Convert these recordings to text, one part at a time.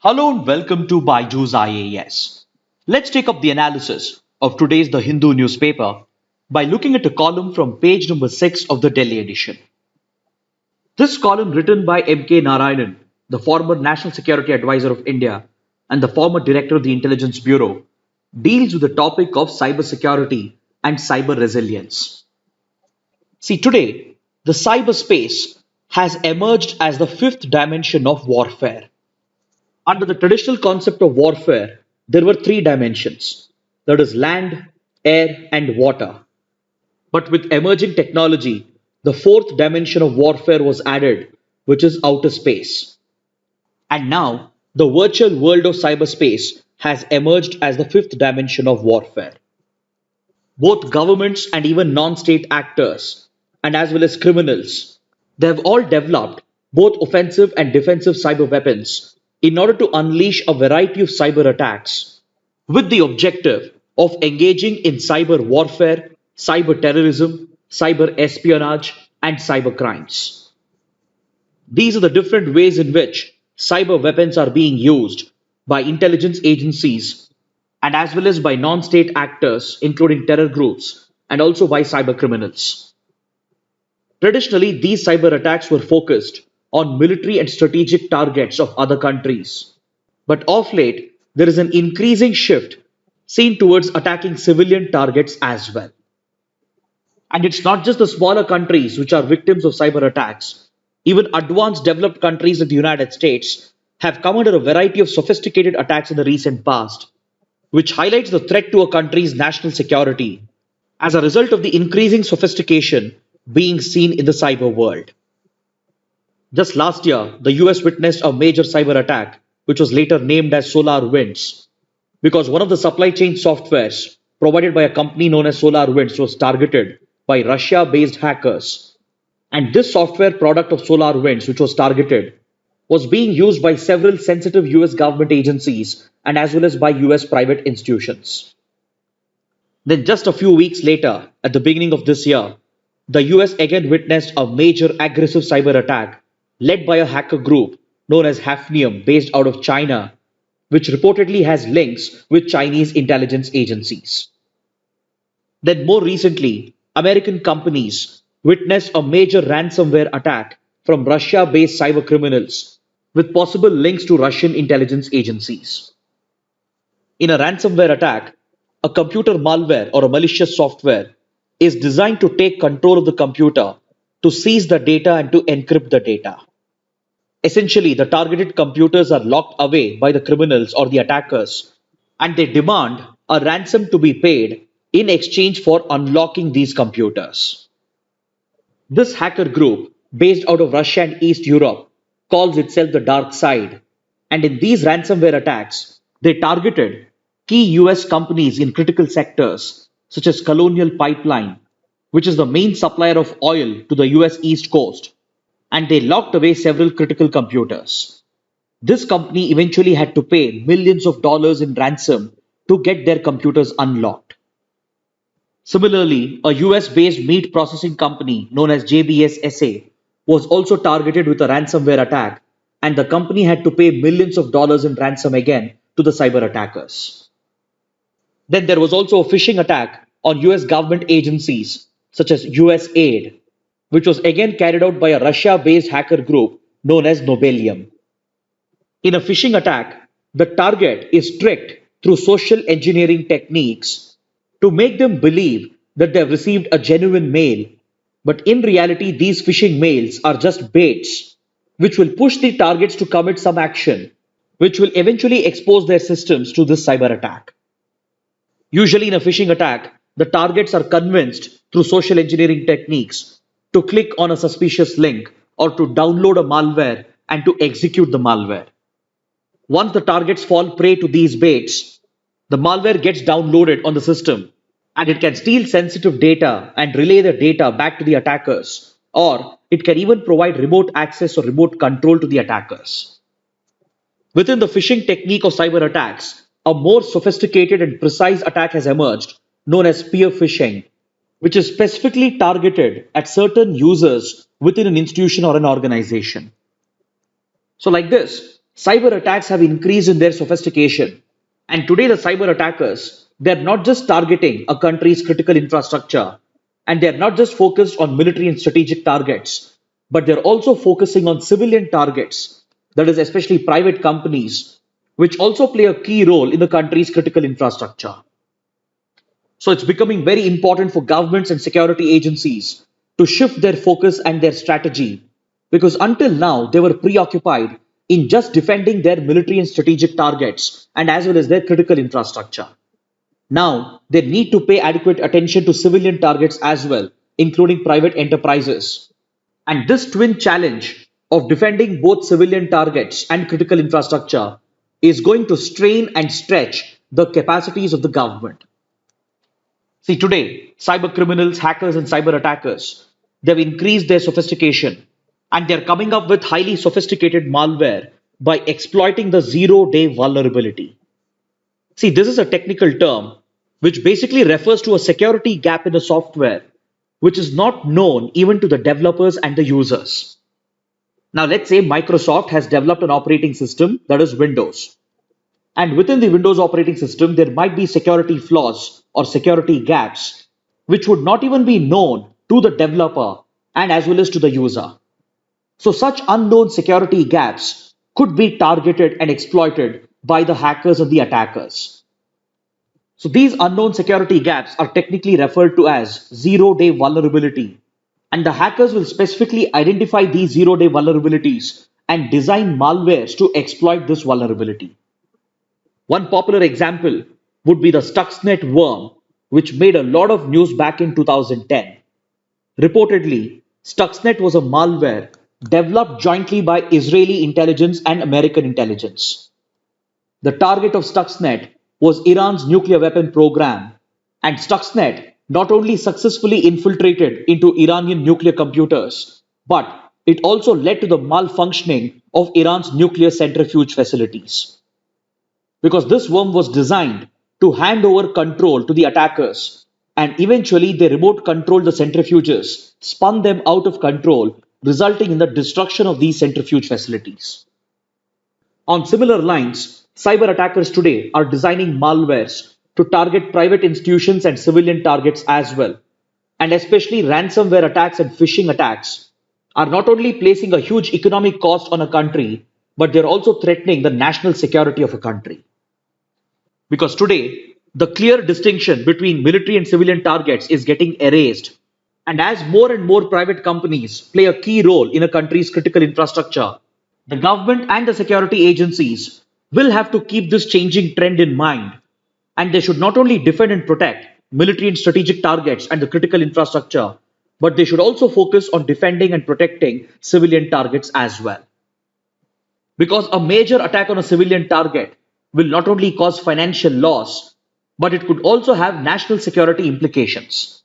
Hello and welcome to BYJU'S IAS. Let's take up the analysis of today's The Hindu newspaper by looking at a column from page number 6 of the Delhi edition. This column, written by M.K. Narayanan, the former National Security Advisor of India and the former Director of the Intelligence Bureau, deals with the topic of cybersecurity and cyber resilience. See, today, the cyberspace has emerged as the fifth dimension of warfare. Under the traditional concept of warfare, there were three dimensions, that is, land, air, and water. But with emerging technology, the fourth dimension of warfare was added, which is outer space. And now, the virtual world of cyberspace has emerged as the fifth dimension of warfare. Both governments and even non-state actors, and as well as criminals, they have all developed both offensive and defensive cyber weapons in order to unleash a variety of cyber attacks with the objective of engaging in cyber warfare, cyber terrorism, cyber espionage, and cyber crimes. These are the different ways in which cyber weapons are being used by intelligence agencies and as well as by non-state actors, including terror groups, and also by cyber criminals. Traditionally, these cyber attacks were focused on military and strategic targets of other countries. But of late, there is an increasing shift seen towards attacking civilian targets as well. And it's not just the smaller countries which are victims of cyber attacks. Even advanced developed countries like the United States have come under a variety of sophisticated attacks in the recent past, which highlights the threat to a country's national security as a result of the increasing sophistication being seen in the cyber world. Just last year, the US witnessed a major cyber attack, which was later named as SolarWinds, because one of the supply chain softwares provided by a company known as SolarWinds was targeted by Russia-based hackers. And this software product of SolarWinds, which was targeted, was being used by several sensitive US government agencies and as well as by US private institutions. Then just a few weeks later, at the beginning of this year, the US again witnessed a major aggressive cyber attack led by a hacker group known as Hafnium based out of China, which reportedly has links with Chinese intelligence agencies. Then more recently, American companies witnessed a major ransomware attack from Russia-based cyber criminals with possible links to Russian intelligence agencies. In a ransomware attack, a computer malware or a malicious software is designed to take control of the computer to seize the data and to encrypt the data. Essentially, the targeted computers are locked away by the criminals or the attackers, and they demand a ransom to be paid in exchange for unlocking these computers. This hacker group, based out of Russia and East Europe, calls itself the Dark Side, and in these ransomware attacks, they targeted key US companies in critical sectors such as Colonial Pipeline, which is the main supplier of oil to the US East Coast, and they locked away several critical computers. This company eventually had to pay millions of dollars in ransom to get their computers unlocked. Similarly, a US-based meat processing company known as JBS SA was also targeted with a ransomware attack, and the company had to pay millions of dollars in ransom again to the cyber attackers. Then there was also a phishing attack on US government agencies such as USAID, which was again carried out by a Russia-based hacker group known as Nobelium. In a phishing attack, the target is tricked through social engineering techniques to make them believe that they have received a genuine mail, but in reality, these phishing mails are just baits, which will push the targets to commit some action, which will eventually expose their systems to this cyber attack. Usually in a phishing attack, the targets are convinced through social engineering techniques to click on a suspicious link or to download a malware and to execute the malware. Once the targets fall prey to these baits, the malware gets downloaded on the system and it can steal sensitive data and relay the data back to the attackers, or it can even provide remote access or remote control to the attackers. Within the phishing technique of cyber attacks, a more sophisticated and precise attack has emerged known as spear phishing, which is specifically targeted at certain users within an institution or an organization. So like this, Cyber attacks have increased in their sophistication. And today, the cyber attackers, they're not just targeting a country's critical infrastructure, and they're not just focused on military and strategic targets, but they're also focusing on civilian targets, that is, especially private companies, which also play a key role in the country's critical infrastructure. So it's becoming very important for governments and security agencies to shift their focus and their strategy because until now they were preoccupied in just defending their military and strategic targets and as well as their critical infrastructure. Now they need to pay adequate attention to civilian targets as well, including private enterprises. And this twin challenge of defending both civilian targets and critical infrastructure is going to strain and stretch the capacities of the government. See, today, cyber criminals, hackers, and cyber attackers, they've increased their sophistication and they're coming up with highly sophisticated malware by exploiting the zero-day vulnerability. See, this is a technical term which basically refers to a security gap in the software which is not known even to the developers and the users. Now, let's say Microsoft has developed an operating system that is Windows. And within the Windows operating system, there might be security flaws or security gaps, which would not even be known to the developer and as well as to the user. So such unknown security gaps could be targeted and exploited by the hackers and the attackers. So these unknown security gaps are technically referred to as zero-day vulnerability. And the hackers will specifically identify these zero-day vulnerabilities and design malwares to exploit this vulnerability. One popular example would be the Stuxnet worm, which made a lot of news back in 2010. Reportedly, Stuxnet was a malware developed jointly by Israeli intelligence and American intelligence. The target of Stuxnet was Iran's nuclear weapon program, and Stuxnet not only successfully infiltrated into Iranian nuclear computers, but it also led to the malfunctioning of Iran's nuclear centrifuge facilities. Because this worm was designed to hand over control to the attackers, and eventually they remote controlled the centrifuges, spun them out of control, resulting in the destruction of these centrifuge facilities. On similar lines, cyber attackers today are designing malwares to target private institutions and civilian targets as well. And especially ransomware attacks and phishing attacks are not only placing a huge economic cost on a country, but they're also threatening the national security of a country. Because today, the clear distinction between military and civilian targets is getting erased. And as more and more private companies play a key role in a country's critical infrastructure, the government and the security agencies will have to keep this changing trend in mind. And they should not only defend and protect military and strategic targets and the critical infrastructure, but they should also focus on defending and protecting civilian targets as well. Because a major attack on a civilian target will not only cause financial loss, but it could also have national security implications.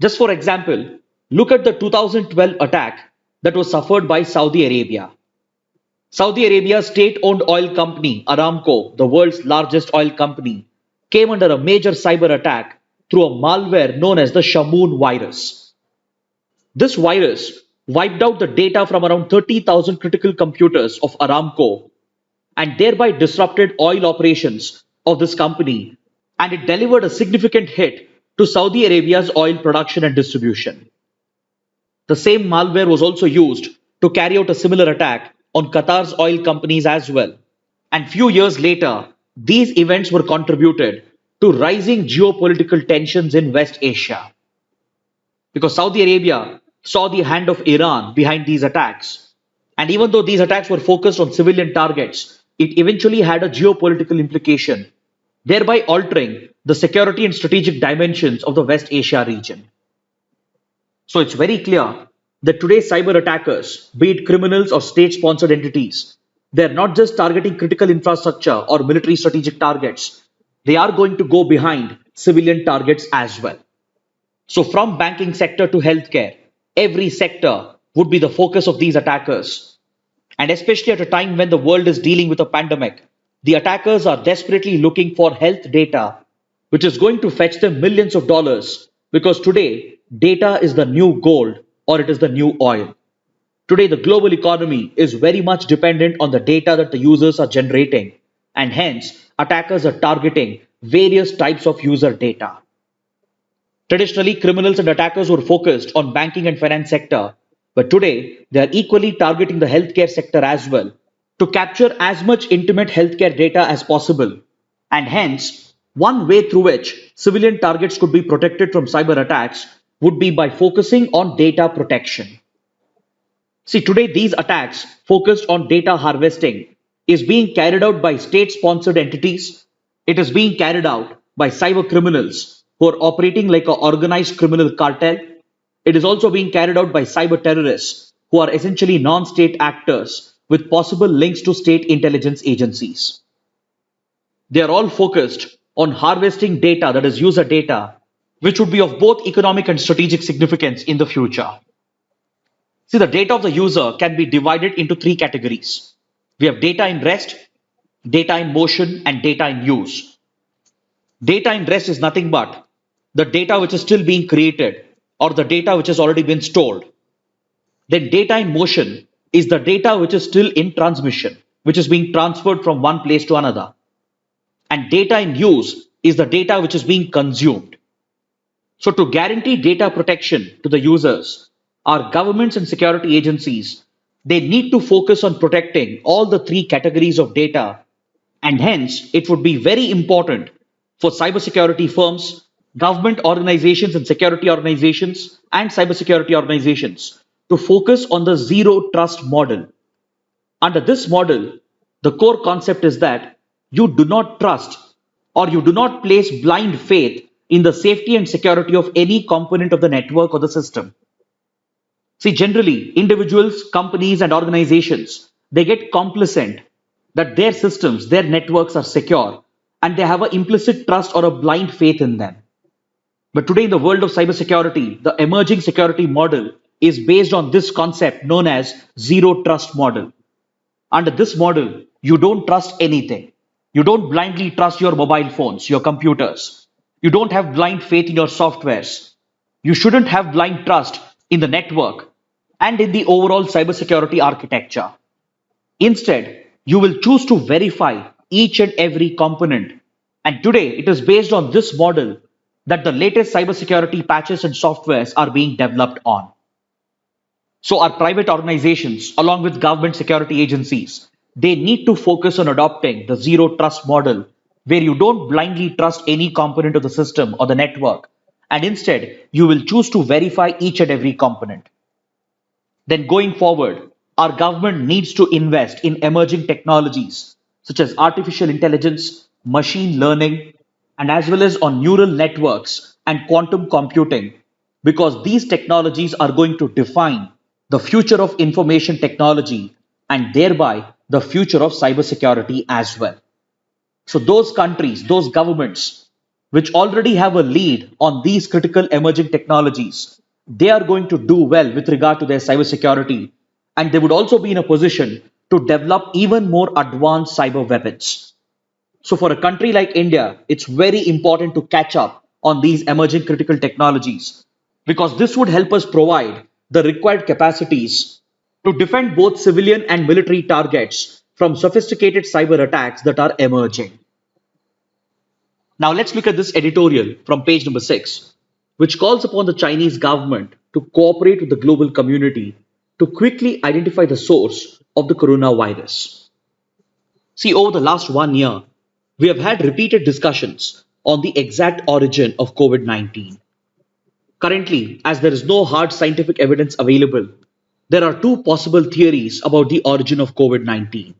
Just for example, look at the 2012 attack that was suffered by Saudi Arabia. Saudi Arabia's state-owned oil company, Aramco, the world's largest oil company, came under a major cyber attack through a malware known as the Shamoon virus. This virus wiped out the data from around 30,000 critical computers of Aramco and thereby disrupted oil operations of this company, and it delivered a significant hit to Saudi Arabia's oil production and distribution. The same malware was also used to carry out a similar attack on Qatar's oil companies as well. And few years later, these events were contributed to rising geopolitical tensions in West Asia. Because Saudi Arabia saw the hand of Iran behind these attacks. And even though these attacks were focused on civilian targets, it eventually had a geopolitical implication, thereby altering the security and strategic dimensions of the West Asia region. So it's very clear that today's cyber attackers, be it criminals or state-sponsored entities, they're not just targeting critical infrastructure or military strategic targets, they are going to go behind civilian targets as well. So from banking sector to healthcare, every sector would be the focus of these attackers. And especially at a time when the world is dealing with a pandemic, the attackers are desperately looking for health data, which is going to fetch them millions of dollars because today, data is the new gold or it is the new oil. Today, the global economy is very much dependent on the data that the users are generating, and hence, attackers are targeting various types of user data. Traditionally, criminals and attackers were focused on banking and finance sector, but today they are equally targeting the healthcare sector as well to capture as much intimate healthcare data as possible. And hence, one way through which civilian targets could be protected from cyber attacks would be by focusing on data protection. See, today these attacks focused on data harvesting is being carried out by state-sponsored entities. It is being carried out by cyber criminals who are operating like an organized criminal cartel. It is also being carried out by cyber terrorists who are essentially non-state actors with possible links to state intelligence agencies. They are all focused on harvesting data, that is user data, which would be of both economic and strategic significance in the future. See, the data of the user can be divided into three categories. We have data in rest, data in motion, and data in use. Data in rest is nothing but the data which is still being created or the data which has already been stored. Then data in motion is the data which is still in transmission, which is being transferred from one place to another. And data in use is the data which is being consumed. So to guarantee data protection to the users, our governments and security agencies, they need to focus on protecting all the three categories of data. And hence, it would be very important for cybersecurity firms, government organizations and security organizations, and cybersecurity organizations to focus on the zero trust model. Under this model, the core concept is that you do not trust or you do not place blind faith in the safety and security of any component of the network or the system. See, generally, individuals, companies, and organizations, they get complacent that their systems, their networks are secure, and they have an implicit trust or a blind faith in them. But today, in the world of cybersecurity, the emerging security model is based on this concept known as zero trust model. Under this model, you don't trust anything. You don't blindly trust your mobile phones, your computers. You don't have blind faith in your softwares. You shouldn't have blind trust in the network and in the overall cybersecurity architecture. Instead, you will choose to verify each and every component. And today, it is based on this model that the latest cybersecurity patches and softwares are being developed on. So our private organizations, along with government security agencies, they need to focus on adopting the zero trust model where you don't blindly trust any component of the system or the network, and instead you will choose to verify each and every component. Then going forward, our government needs to invest in emerging technologies such as artificial intelligence, machine learning, and as well as on neural networks and quantum computing, because these technologies are going to define the future of information technology and thereby the future of cybersecurity as well. So those countries, those governments which already have a lead on these critical emerging technologies, they are going to do well with regard to their cybersecurity, and they would also be in a position to develop even more advanced cyber weapons. So for a country like India, it's very important to catch up on these emerging critical technologies because this would help us provide the required capacities to defend both civilian and military targets from sophisticated cyber attacks that are emerging. Now let's look at this editorial from page number 6, which calls upon the Chinese government to cooperate with the global community to quickly identify the source of the coronavirus. See, over the last 1 year, we have had repeated discussions on the exact origin of COVID-19. Currently, as there is no hard scientific evidence available, there are two possible theories about the origin of COVID-19.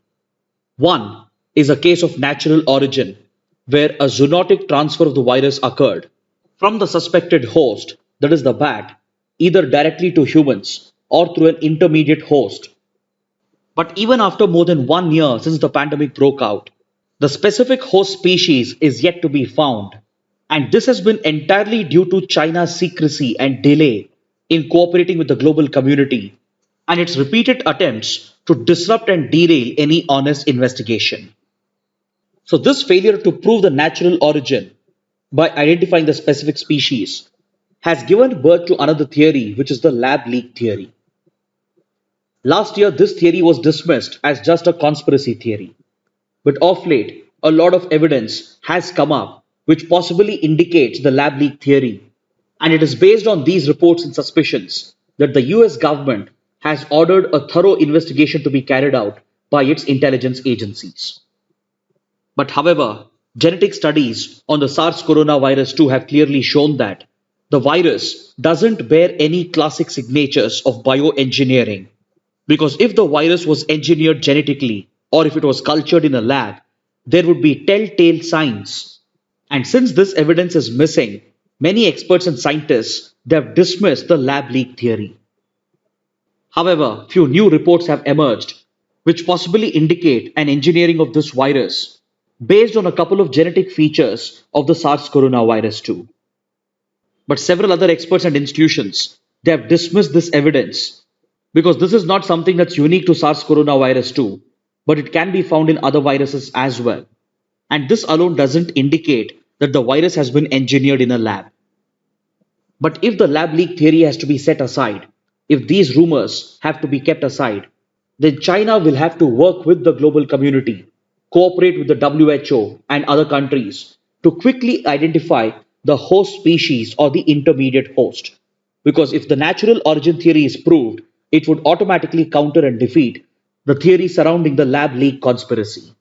One is a case of natural origin, where a zoonotic transfer of the virus occurred from the suspected host, that is the bat, either directly to humans or through an intermediate host. But even after more than 1 year since the pandemic broke out, the specific host species is yet to be found. And this has been entirely due to China's secrecy and delay in cooperating with the global community and its repeated attempts to disrupt and derail any honest investigation. So this failure to prove the natural origin by identifying the specific species has given birth to another theory, which is the lab leak theory. Last year, this theory was dismissed as just a conspiracy theory. But of late, a lot of evidence has come up which possibly indicates the lab leak theory. And it is based on these reports and suspicions that the US government has ordered a thorough investigation to be carried out by its intelligence agencies. But however, genetic studies on the SARS coronavirus 2 have clearly shown that the virus doesn't bear any classic signatures of bioengineering. Because if the virus was engineered genetically or if it was cultured in a lab, there would be telltale signs. And since this evidence is missing, many experts and scientists they have dismissed the lab leak theory. However, few new reports have emerged which possibly indicate an engineering of this virus based on a couple of genetic features of the SARS coronavirus 2. But several other experts and institutions they have dismissed this evidence because this is not something that's unique to SARS coronavirus 2, but it can be found in other viruses as well. And this alone doesn't indicate that the virus has been engineered in a lab. But if the lab leak theory has to be set aside, if these rumors have to be kept aside, then China will have to work with the global community, cooperate with the WHO and other countries to quickly identify the host species or the intermediate host. Because if the natural origin theory is proved, it would automatically counter and defeat the theory surrounding the lab leak conspiracy.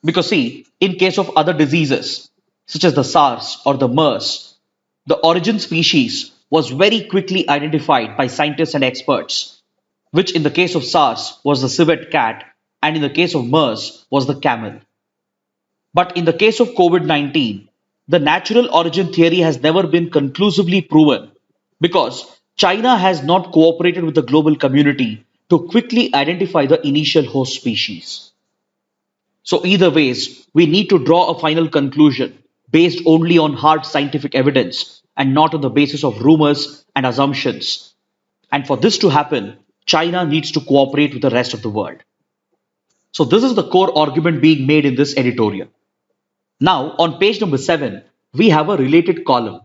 Because, see, in case of other diseases, such as the SARS or the MERS, the origin species was very quickly identified by scientists and experts, which in the case of SARS was the civet cat, and in the case of MERS was the camel. But in the case of COVID-19, the natural origin theory has never been conclusively proven because China has not cooperated with the global community to quickly identify the initial host species. So either ways, we need to draw a final conclusion based only on hard scientific evidence and not on the basis of rumors and assumptions. And for this to happen, China needs to cooperate with the rest of the world. So this is the core argument being made in this editorial. Now, on page number 7, we have a related column.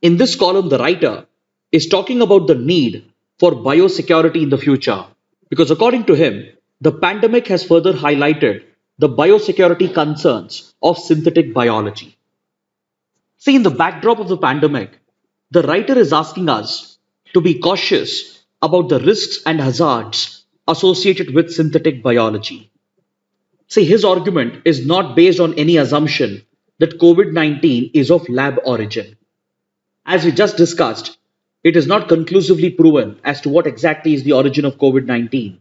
In this column, the writer is talking about the need for biosecurity in the future because according to him, the pandemic has further highlighted the biosecurity concerns of synthetic biology. See, in the backdrop of the pandemic, the writer is asking us to be cautious about the risks and hazards associated with synthetic biology. See, his argument is not based on any assumption that COVID-19 is of lab origin. As we just discussed, it is not conclusively proven as to what exactly is the origin of COVID-19,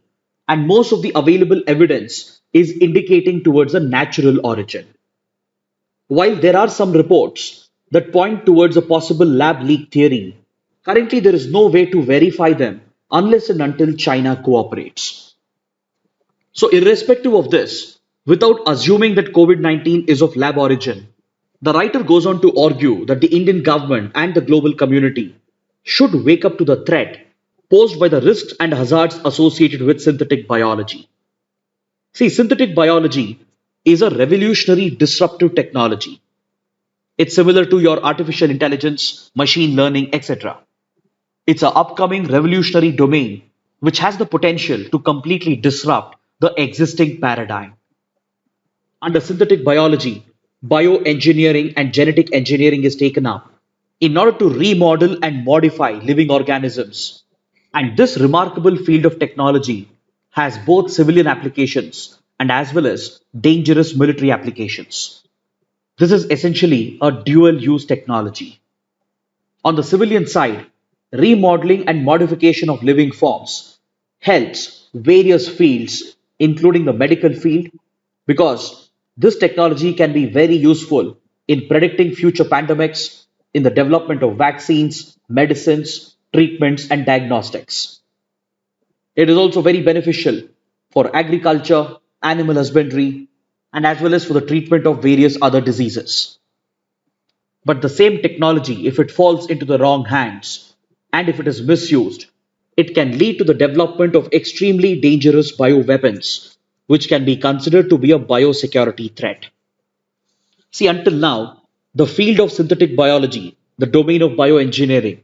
and most of the available evidence is indicating towards a natural origin. While there are some reports that point towards a possible lab leak theory, currently there is no way to verify them unless and until China cooperates. So irrespective of this, without assuming that COVID-19 is of lab origin, the writer goes on to argue that the Indian government and the global community should wake up to the threat posed by the risks and hazards associated with synthetic biology. See, synthetic biology is a revolutionary disruptive technology. It's similar to your artificial intelligence, machine learning, etc. It's an upcoming revolutionary domain which has the potential to completely disrupt the existing paradigm. Under synthetic biology, bioengineering and genetic engineering is taken up in order to remodel and modify living organisms. And this remarkable field of technology has both civilian applications and as well as dangerous military applications. This is essentially a dual use technology. On the civilian side, remodeling and modification of living forms helps various fields, including the medical field, because this technology can be very useful in predicting future pandemics, in the development of vaccines, medicines, treatments, and diagnostics. It is also very beneficial for agriculture, animal husbandry, and as well as for the treatment of various other diseases. But the same technology, if it falls into the wrong hands and if it is misused, it can lead to the development of extremely dangerous bioweapons, which can be considered to be a biosecurity threat. See, until now, the field of synthetic biology, the domain of bioengineering,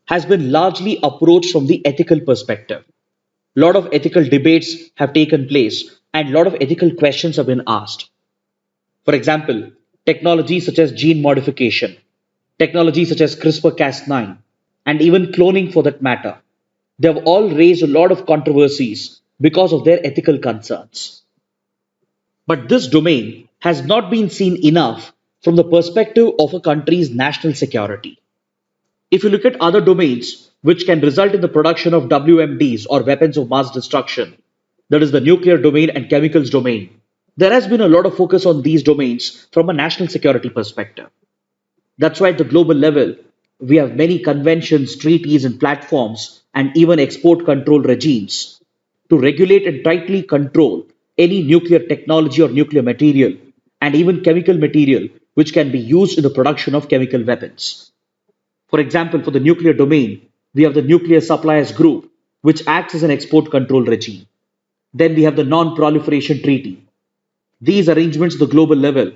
has been largely approached from the ethical perspective. A lot of ethical debates have taken place and a lot of ethical questions have been asked. For example, technologies such as gene modification, technologies such as CRISPR-Cas9, and even cloning for that matter, they have all raised a lot of controversies because of their ethical concerns. But this domain has not been seen enough from the perspective of a country's national security. If you look at other domains which can result in the production of WMDs or weapons of mass destruction, that is the nuclear domain and chemicals domain, there has been a lot of focus on these domains from a national security perspective. That's why at the global level, we have many conventions, treaties, and platforms, and even export control regimes to regulate and tightly control any nuclear technology or nuclear material, and even chemical material which can be used in the production of chemical weapons. For example, for the nuclear domain, we have the Nuclear Suppliers Group, which acts as an export control regime. Then we have the Non Proliferation Treaty. These arrangements at the global level,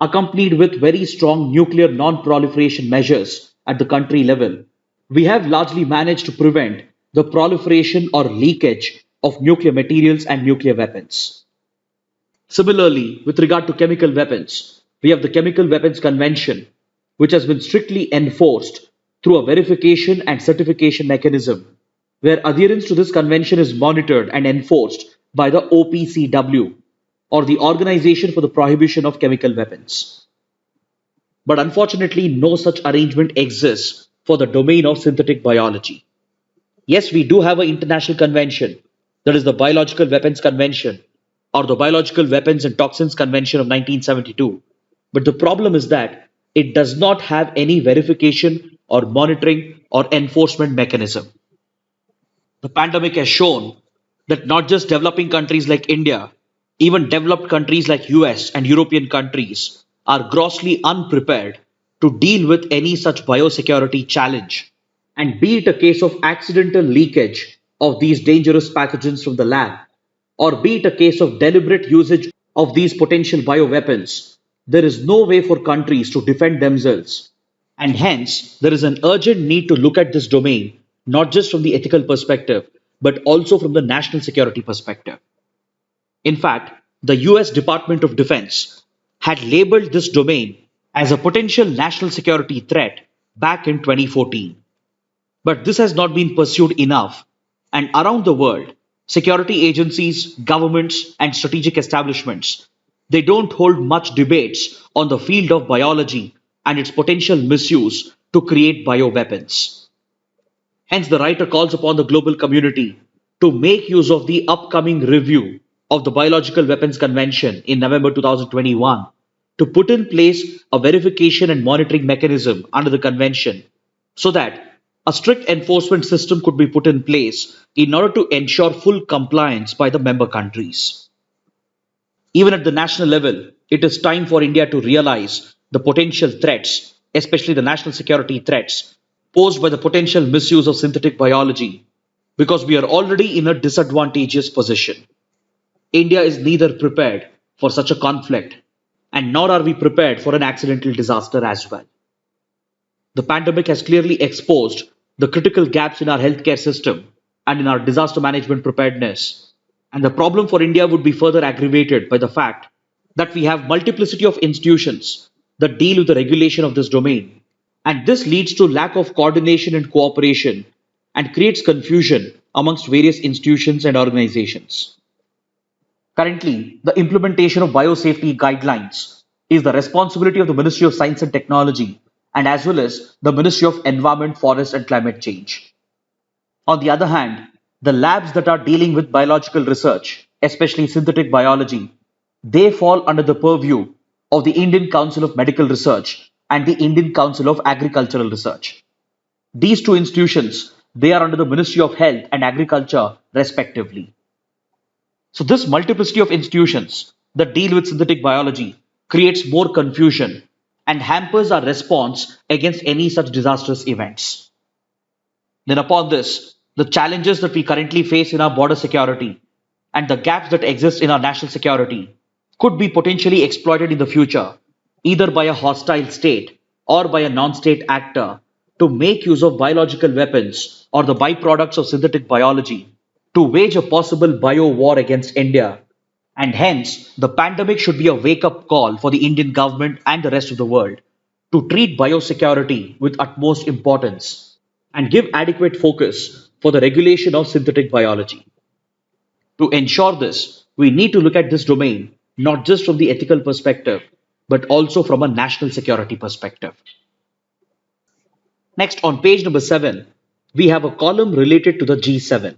accompanied with very strong nuclear non proliferation measures at the country level, we have largely managed to prevent the proliferation or leakage of nuclear materials and nuclear weapons. Similarly, with regard to chemical weapons, we have the Chemical Weapons Convention, which has been strictly enforced through a verification and certification mechanism, where adherence to this convention is monitored and enforced by the OPCW, or the Organization for the Prohibition of Chemical Weapons. But unfortunately, no such arrangement exists for the domain of synthetic biology. Yes, we do have an international convention, that is the Biological Weapons Convention, or the Biological Weapons and Toxins Convention of 1972. But the problem is that it does not have any verification or monitoring or enforcement mechanism. The pandemic has shown that not just developing countries like India, even developed countries like US and European countries are grossly unprepared to deal with any such biosecurity challenge. And be it a case of accidental leakage of these dangerous pathogens from the lab, or be it a case of deliberate usage of these potential bioweapons, there is no way for countries to defend themselves. And hence, there is an urgent need to look at this domain, not just from the ethical perspective, but also from the national security perspective. In fact, the US Department of Defense had labeled this domain as a potential national security threat back in 2014. But this has not been pursued enough, and around the world, security agencies, governments, and strategic establishments, they don't hold much debates on the field of biology and its potential misuse to create bioweapons. Hence, the writer calls upon the global community to make use of the upcoming review of the Biological Weapons Convention in November 2021 to put in place a verification and monitoring mechanism under the convention so that a strict enforcement system could be put in place in order to ensure full compliance by the member countries. Even at the national level, it is time for India to realize the potential threats, especially the national security threats, posed by the potential misuse of synthetic biology, because we are already in a disadvantageous position. India is neither prepared for such a conflict, and nor are we prepared for an accidental disaster as well. The pandemic has clearly exposed the critical gaps in our healthcare system and in our disaster management preparedness. And the problem for India would be further aggravated by the fact that we have multiplicity of institutions that deal with the regulation of this domain. And this leads to lack of coordination and cooperation and creates confusion amongst various institutions and organizations. Currently, the implementation of biosafety guidelines is the responsibility of the Ministry of Science and Technology and as well as the Ministry of Environment, Forest and Climate Change. On the other hand, the labs that are dealing with biological research, especially synthetic biology, they fall under the purview of the Indian Council of Medical Research and the Indian Council of Agricultural Research. These two institutions, they are under the Ministry of Health and Agriculture respectively. So this multiplicity of institutions that deal with synthetic biology creates more confusion and hampers our response against any such disastrous events. Then upon this, the challenges that we currently face in our border security and the gaps that exist in our national security could be potentially exploited in the future, either by a hostile state or by a non-state actor to make use of biological weapons or the byproducts of synthetic biology to wage a possible bio war against India. And hence, the pandemic should be a wake up call for the Indian government and the rest of the world to treat biosecurity with utmost importance and give adequate focus for the regulation of synthetic biology. To ensure this, we need to look at this domain not just from the ethical perspective, but also from a national security perspective. Next, on page number 7, we have a column related to the G7.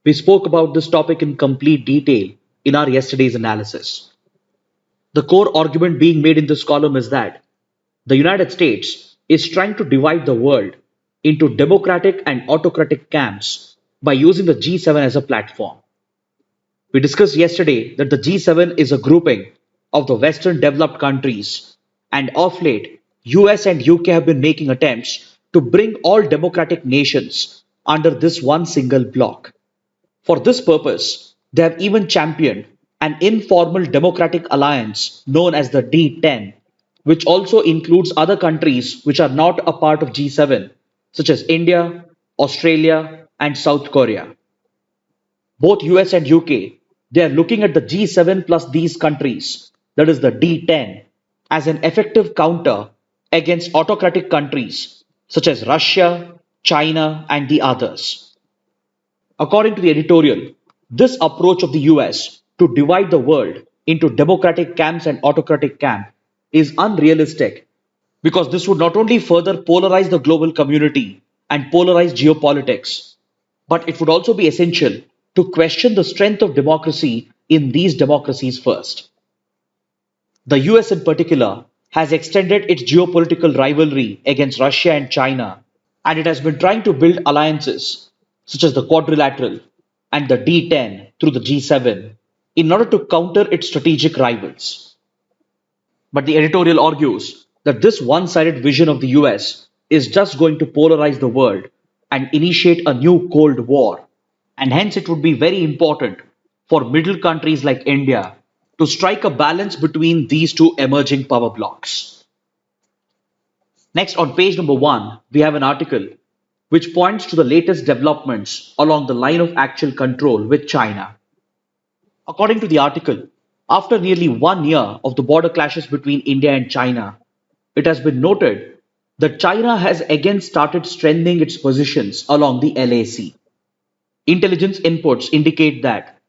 We spoke about this topic in complete detail in our yesterday's analysis. The core argument being made in this column is that the United States is trying to divide the world into democratic and autocratic camps by using the G7 as a platform. We discussed yesterday that the G7 is a grouping of the Western developed countries, and of late, US and UK have been making attempts to bring all democratic nations under this one single bloc. For this purpose, they have even championed an informal democratic alliance known as the D10, which also includes other countries which are not a part of G7, such as India, Australia, and South Korea. Both US and UK, they are looking at the G7 plus these countries, that is the D10, as an effective counter against autocratic countries such as Russia, China, and the others. According to the editorial, this approach of the US to divide the world into democratic camps and autocratic camp is unrealistic because this would not only further polarize the global community and polarize geopolitics, but it would also be essential to question the strength of democracy in these democracies first. The US in particular has extended its geopolitical rivalry against Russia and China, and it has been trying to build alliances such as the Quadrilateral and the D10 through the G7 in order to counter its strategic rivals. But the editorial argues that this one sided vision of the US is just going to polarize the world and initiate a new Cold War, and hence it would be very important for middle countries like India to strike a balance between these two emerging power blocks. Next, on page number 1, we have an article which points to the latest developments along the line of actual control with China. According to the article, after nearly 1 year of the border clashes between India and China, it has been noted that China has again started strengthening its positions along the LAC. Intelligence inputs indicate that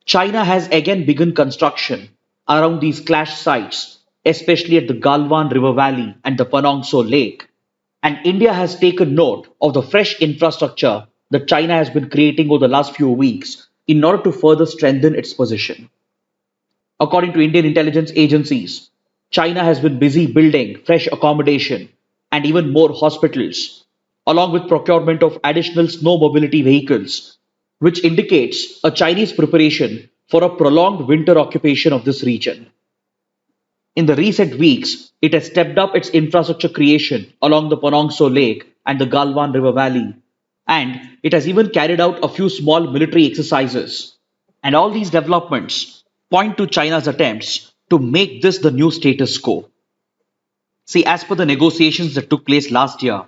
China has again begun construction around these clash sites, especially at the Galwan River Valley and the Panongso Lake, and India has taken note of the fresh infrastructure that China has been creating over the last few weeks in order to further strengthen its position. According to Indian intelligence agencies, China has been busy building fresh accommodation and even more hospitals, along with procurement of additional snow mobility vehicles, which indicates a Chinese preparation for a prolonged winter occupation of this region. In the recent weeks, it has stepped up its infrastructure creation along the Panongso Lake and the Galwan River Valley, and it has even carried out a few small military exercises. And all these developments point to China's attempts to make this the new status quo. See, as per the negotiations that took place last year,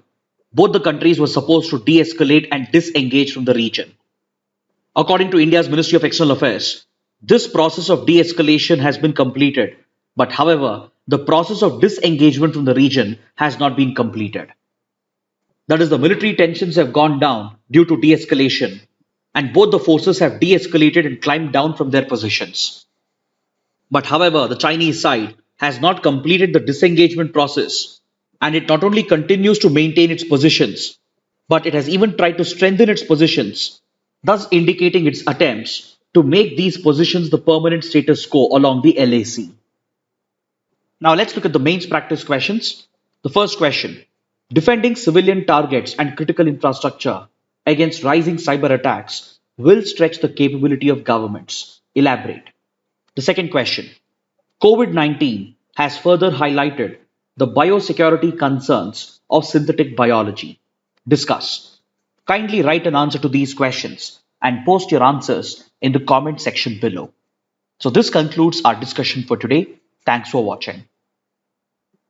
both the countries were supposed to de escalate and disengage from the region. According to India's Ministry of External Affairs, this process of de escalation has been completed, but however, the process of disengagement from the region has not been completed. That is, the military tensions have gone down due to de escalation, and both the forces have de escalated and climbed down from their positions. But however, the Chinese side has not completed the disengagement process, and it not only continues to maintain its positions, but it has even tried to strengthen its positions, thus indicating its attempts to make these positions the permanent status quo along the LAC. Now let's look at the mains practice questions. The first question: defending civilian targets and critical infrastructure against rising cyber attacks will stretch the capability of governments. Elaborate. The second question: COVID-19 has further highlighted the biosecurity concerns of synthetic biology. Discuss. Kindly write an answer to these questions and post your answers in the comment section below. So this concludes our discussion for today. Thanks for watching.